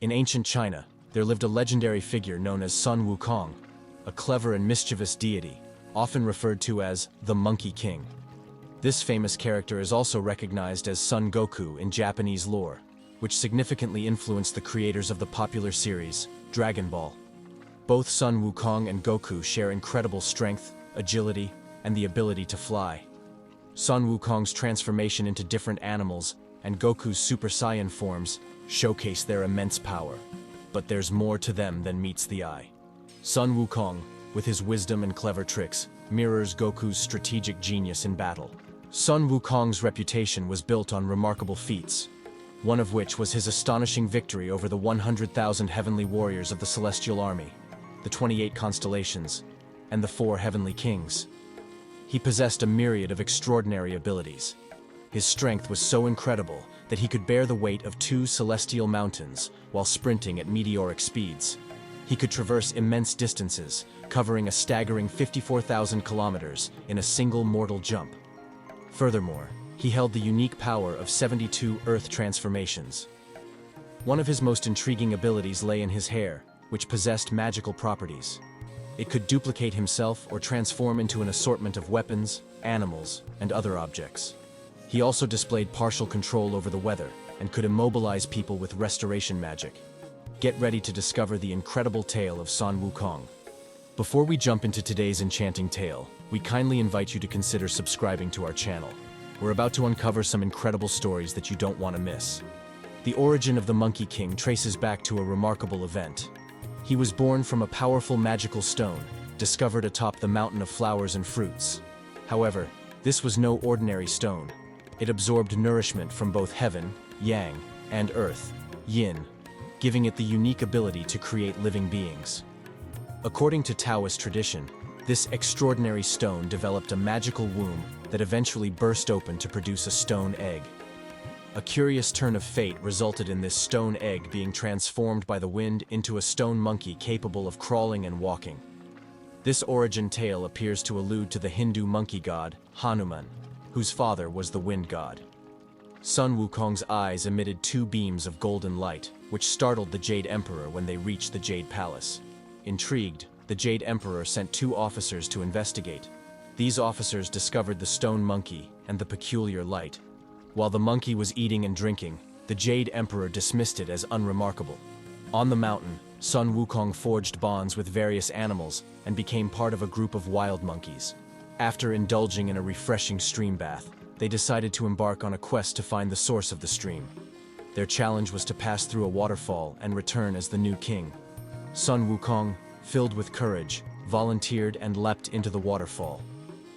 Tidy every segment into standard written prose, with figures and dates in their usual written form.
In ancient China, there lived a legendary figure known as Sun Wukong, a clever and mischievous deity, often referred to as the Monkey King. This famous character is also recognized as Son Goku in Japanese lore, which significantly influenced the creators of the popular series, Dragon Ball. Both Sun Wukong and Goku share incredible strength, agility, and the ability to fly. Sun Wukong's transformation into different animals and Goku's Super Saiyan forms showcase their immense power. But there's more to them than meets the eye. Sun Wukong, with his wisdom and clever tricks, mirrors Goku's strategic genius in battle. Sun Wukong's reputation was built on remarkable feats, one of which was his astonishing victory over the 100,000 heavenly warriors of the Celestial Army, the 28 constellations, and the 4 heavenly kings. He possessed a myriad of extraordinary abilities. His strength was so incredible that he could bear the weight of 2 celestial mountains while sprinting at meteoric speeds. He could traverse immense distances, covering a staggering 54,000 kilometers in a single mortal jump. Furthermore, he held the unique power of 72 Earth transformations. One of his most intriguing abilities lay in his hair, which possessed magical properties. It could duplicate himself or transform into an assortment of weapons, animals, and other objects. He also displayed partial control over the weather and could immobilize people with restoration magic. Get ready to discover the incredible tale of Sun Wukong. Before we jump into today's enchanting tale, we kindly invite you to consider subscribing to our channel. We're about to uncover some incredible stories that you don't want to miss. The origin of the Monkey King traces back to a remarkable event. He was born from a powerful magical stone, discovered atop the mountain of flowers and fruits. However, this was no ordinary stone. It absorbed nourishment from both heaven, yang, and earth, yin, giving it the unique ability to create living beings. According to Taoist tradition, this extraordinary stone developed a magical womb that eventually burst open to produce a stone egg. A curious turn of fate resulted in this stone egg being transformed by the wind into a stone monkey capable of crawling and walking. This origin tale appears to allude to the Hindu monkey god, Hanuman, whose father was the wind god. Sun Wukong's eyes emitted 2 beams of golden light, which startled the Jade Emperor when they reached the Jade Palace. Intrigued, the Jade Emperor sent 2 officers to investigate. These officers discovered the stone monkey and the peculiar light. While the monkey was eating and drinking, the Jade Emperor dismissed it as unremarkable. On the mountain, Sun Wukong forged bonds with various animals and became part of a group of wild monkeys. After indulging in a refreshing stream bath, they decided to embark on a quest to find the source of the stream. Their challenge was to pass through a waterfall and return as the new king. Sun Wukong, filled with courage, volunteered and leapt into the waterfall.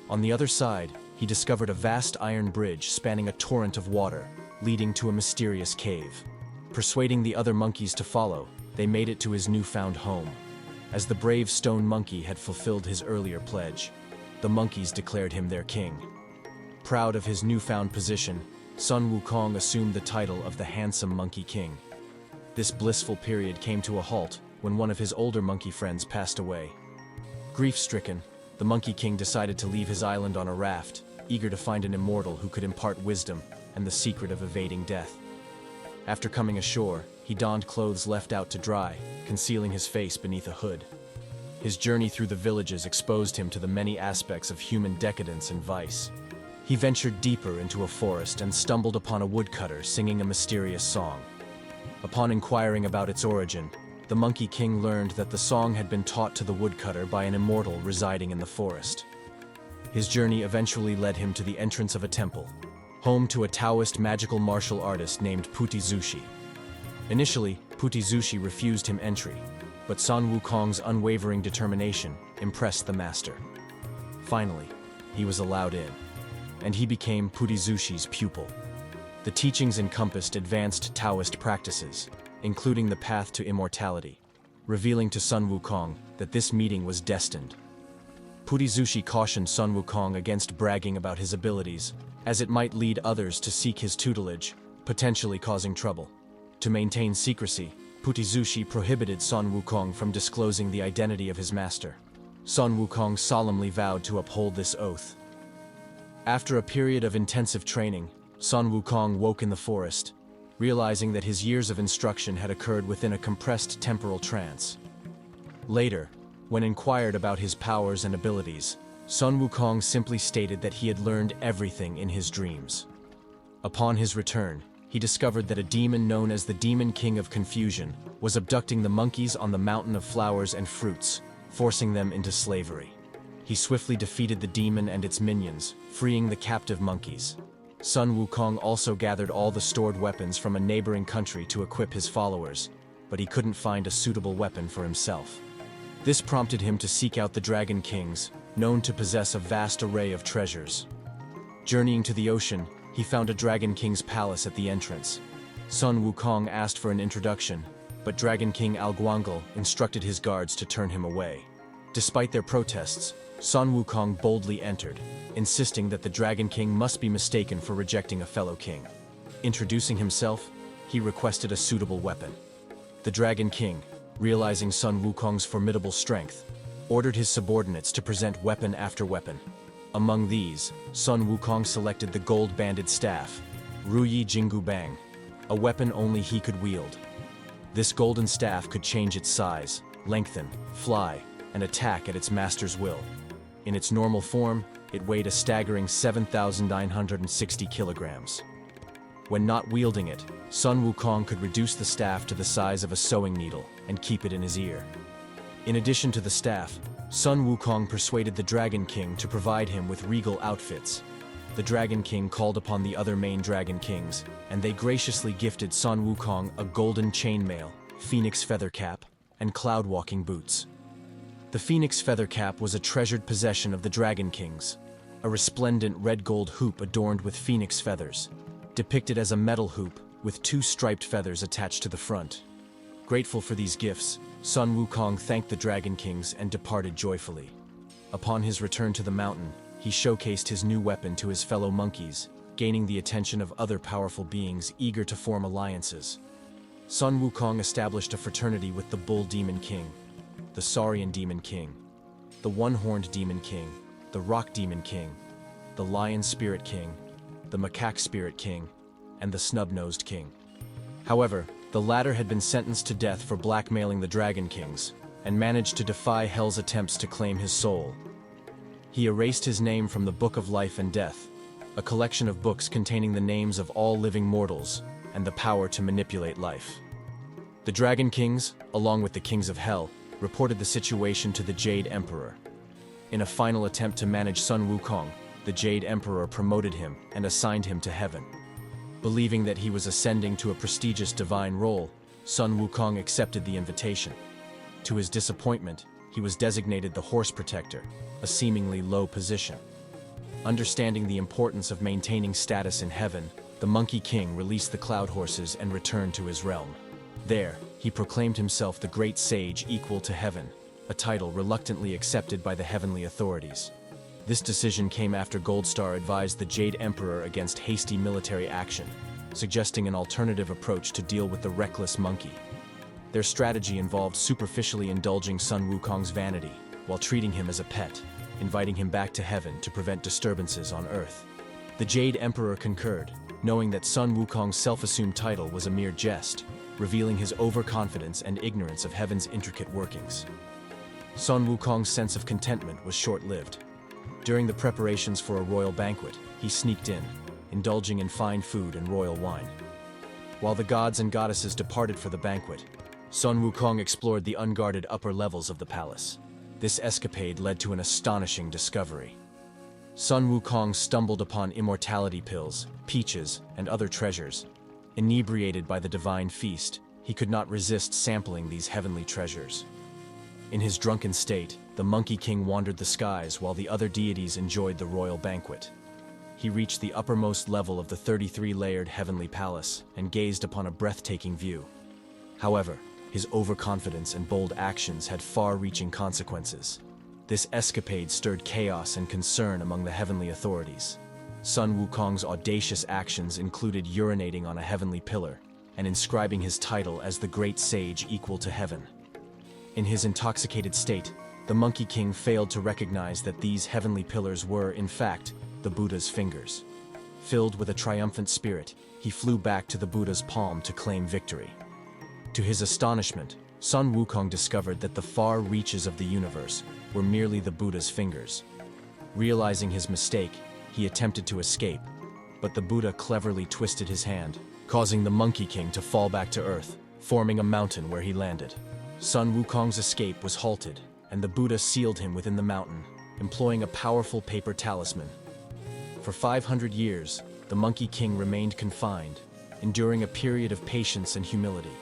On the other side, he discovered a vast iron bridge spanning a torrent of water, leading to a mysterious cave. Persuading the other monkeys to follow, they made it to his newfound home. As the brave stone monkey had fulfilled his earlier pledge, the monkeys declared him their king. Proud of his newfound position, Sun Wukong assumed the title of the handsome Monkey King. This blissful period came to a halt when one of his older monkey friends passed away. Grief-stricken, the Monkey King decided to leave his island on a raft, eager to find an immortal who could impart wisdom and the secret of evading death. After coming ashore, he donned clothes left out to dry, concealing his face beneath a hood. His journey through the villages exposed him to the many aspects of human decadence and vice. He ventured deeper into a forest and stumbled upon a woodcutter singing a mysterious song. Upon inquiring about its origin, the Monkey King learned that the song had been taught to the woodcutter by an immortal residing in the forest. His journey eventually led him to the entrance of a temple, home to a Taoist magical martial artist named Zushi. Initially, Zushi refused him entry, but Sun Wukong's unwavering determination impressed the master. Finally, he was allowed in, and he became Zushi's pupil. The teachings encompassed advanced Taoist practices, including the path to immortality, revealing to Sun Wukong that this meeting was destined. Zushi cautioned Sun Wukong against bragging about his abilities, as it might lead others to seek his tutelage, potentially causing trouble. To maintain secrecy, Zushi prohibited Sun Wukong from disclosing the identity of his master. Sun Wukong solemnly vowed to uphold this oath. After a period of intensive training, Sun Wukong woke in the forest, realizing that his years of instruction had occurred within a compressed temporal trance. Later, when inquired about his powers and abilities, Sun Wukong simply stated that he had learned everything in his dreams. Upon his return, he discovered that a demon known as the Demon King of Confusion was abducting the monkeys on the Mountain of Flowers and Fruits, forcing them into slavery. He swiftly defeated the demon and its minions, freeing the captive monkeys. Sun Wukong also gathered all the stored weapons from a neighboring country to equip his followers, but he couldn't find a suitable weapon for himself. This prompted him to seek out the Dragon Kings, known to possess a vast array of treasures. Journeying to the ocean, he found a Dragon King's palace at the entrance. Sun Wukong asked for an introduction, but Dragon King Alguangle instructed his guards to turn him away. Despite their protests, Sun Wukong boldly entered, insisting that the Dragon King must be mistaken for rejecting a fellow king. Introducing himself, he requested a suitable weapon. The Dragon King, realizing Sun Wukong's formidable strength, ordered his subordinates to present weapon after weapon. Among these, Sun Wukong selected the gold-banded staff, Ruyi Jingu Bang, a weapon only he could wield. This golden staff could change its size, lengthen, fly, and attack at its master's will. In its normal form, it weighed a staggering 7,960 kilograms. When not wielding it, Sun Wukong could reduce the staff to the size of a sewing needle and keep it in his ear. In addition to the staff, Sun Wukong persuaded the Dragon King to provide him with regal outfits. The Dragon King called upon the other main Dragon Kings, and they graciously gifted Sun Wukong a golden chainmail, phoenix feather cap, and cloud-walking boots. The phoenix feather cap was a treasured possession of the Dragon Kings, a resplendent red-gold hoop adorned with phoenix feathers, depicted as a metal hoop with 2 striped feathers attached to the front. Grateful for these gifts, Sun Wukong thanked the Dragon Kings and departed joyfully. Upon his return to the mountain, he showcased his new weapon to his fellow monkeys, gaining the attention of other powerful beings eager to form alliances. Sun Wukong established a fraternity with the Bull Demon King, the Saurian Demon King, the One-Horned Demon King, the Rock Demon King, the Lion Spirit King, the Macaque Spirit King, and the Snub-Nosed King. However, the latter had been sentenced to death for blackmailing the Dragon Kings, and managed to defy Hell's attempts to claim his soul. He erased his name from the Book of Life and Death, a collection of books containing the names of all living mortals and the power to manipulate life. The Dragon Kings, along with the Kings of Hell, reported the situation to the Jade Emperor. In a final attempt to manage Sun Wukong, the Jade Emperor promoted him and assigned him to heaven. Believing that he was ascending to a prestigious divine role, Sun Wukong accepted the invitation. To his disappointment, he was designated the Horse Protector, a seemingly low position. Understanding the importance of maintaining status in heaven, the Monkey King released the cloud horses and returned to his realm. There, he proclaimed himself the Great Sage Equal to Heaven, a title reluctantly accepted by the heavenly authorities. This decision came after Goldstar advised the Jade Emperor against hasty military action, suggesting an alternative approach to deal with the reckless monkey. Their strategy involved superficially indulging Sun Wukong's vanity, while treating him as a pet, inviting him back to heaven to prevent disturbances on Earth. The Jade Emperor concurred, knowing that Sun Wukong's self-assumed title was a mere jest, revealing his overconfidence and ignorance of heaven's intricate workings. Sun Wukong's sense of contentment was short-lived. During the preparations for a royal banquet, he sneaked in, indulging in fine food and royal wine. While the gods and goddesses departed for the banquet, Sun Wukong explored the unguarded upper levels of the palace. This escapade led to an astonishing discovery. Sun Wukong stumbled upon immortality pills, peaches, and other treasures. Inebriated by the divine feast, he could not resist sampling these heavenly treasures. In his drunken state, the Monkey King wandered the skies while the other deities enjoyed the royal banquet. He reached the uppermost level of the 33-layered heavenly palace and gazed upon a breathtaking view. However, his overconfidence and bold actions had far-reaching consequences. This escapade stirred chaos and concern among the heavenly authorities. Sun Wukong's audacious actions included urinating on a heavenly pillar and inscribing his title as the Great Sage Equal to Heaven. In his intoxicated state, the Monkey King failed to recognize that these heavenly pillars were, in fact, the Buddha's fingers. Filled with a triumphant spirit, he flew back to the Buddha's palm to claim victory. To his astonishment, Sun Wukong discovered that the far reaches of the universe were merely the Buddha's fingers. Realizing his mistake, he attempted to escape, but the Buddha cleverly twisted his hand, causing the Monkey King to fall back to earth, forming a mountain where he landed. Sun Wukong's escape was halted, and the Buddha sealed him within the mountain, employing a powerful paper talisman. For 500 years, the Monkey King remained confined, enduring a period of patience and humility.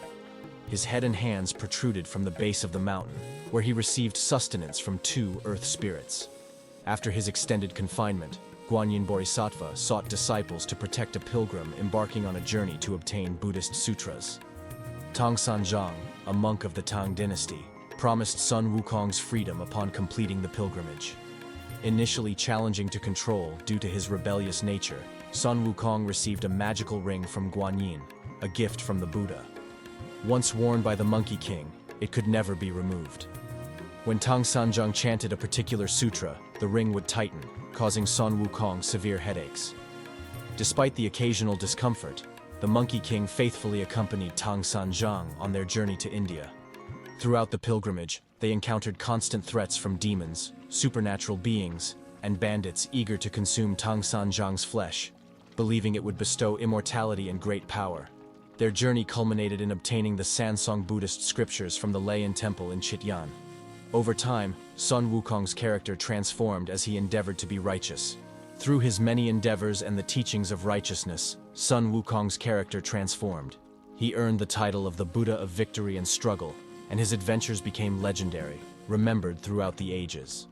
His head and hands protruded from the base of the mountain, where he received sustenance from 2 earth spirits. After his extended confinement, Guanyin Bodhisattva sought disciples to protect a pilgrim embarking on a journey to obtain Buddhist sutras. Tang Sanjiang, a monk of the Tang dynasty, promised Sun Wukong's freedom upon completing the pilgrimage. Initially challenging to control due to his rebellious nature, Sun Wukong received a magical ring from Guanyin, a gift from the Buddha. Once worn by the Monkey King, it could never be removed. When Tang Sanjiang chanted a particular sutra, the ring would tighten, causing Sun Wukong severe headaches. Despite the occasional discomfort, the Monkey King faithfully accompanied Tang Sanjiang on their journey to India. Throughout the pilgrimage, they encountered constant threats from demons, supernatural beings, and bandits eager to consume Tang Sanjiang's flesh, believing it would bestow immortality and great power. Their journey culminated in obtaining the Sansong Buddhist scriptures from the Layan Temple in Chityan. Over time, Sun Wukong's character transformed as he endeavored to be righteous. Through his many endeavors and the teachings of righteousness, Sun Wukong's character transformed. He earned the title of the Buddha of Victory and Struggle, and his adventures became legendary, remembered throughout the ages.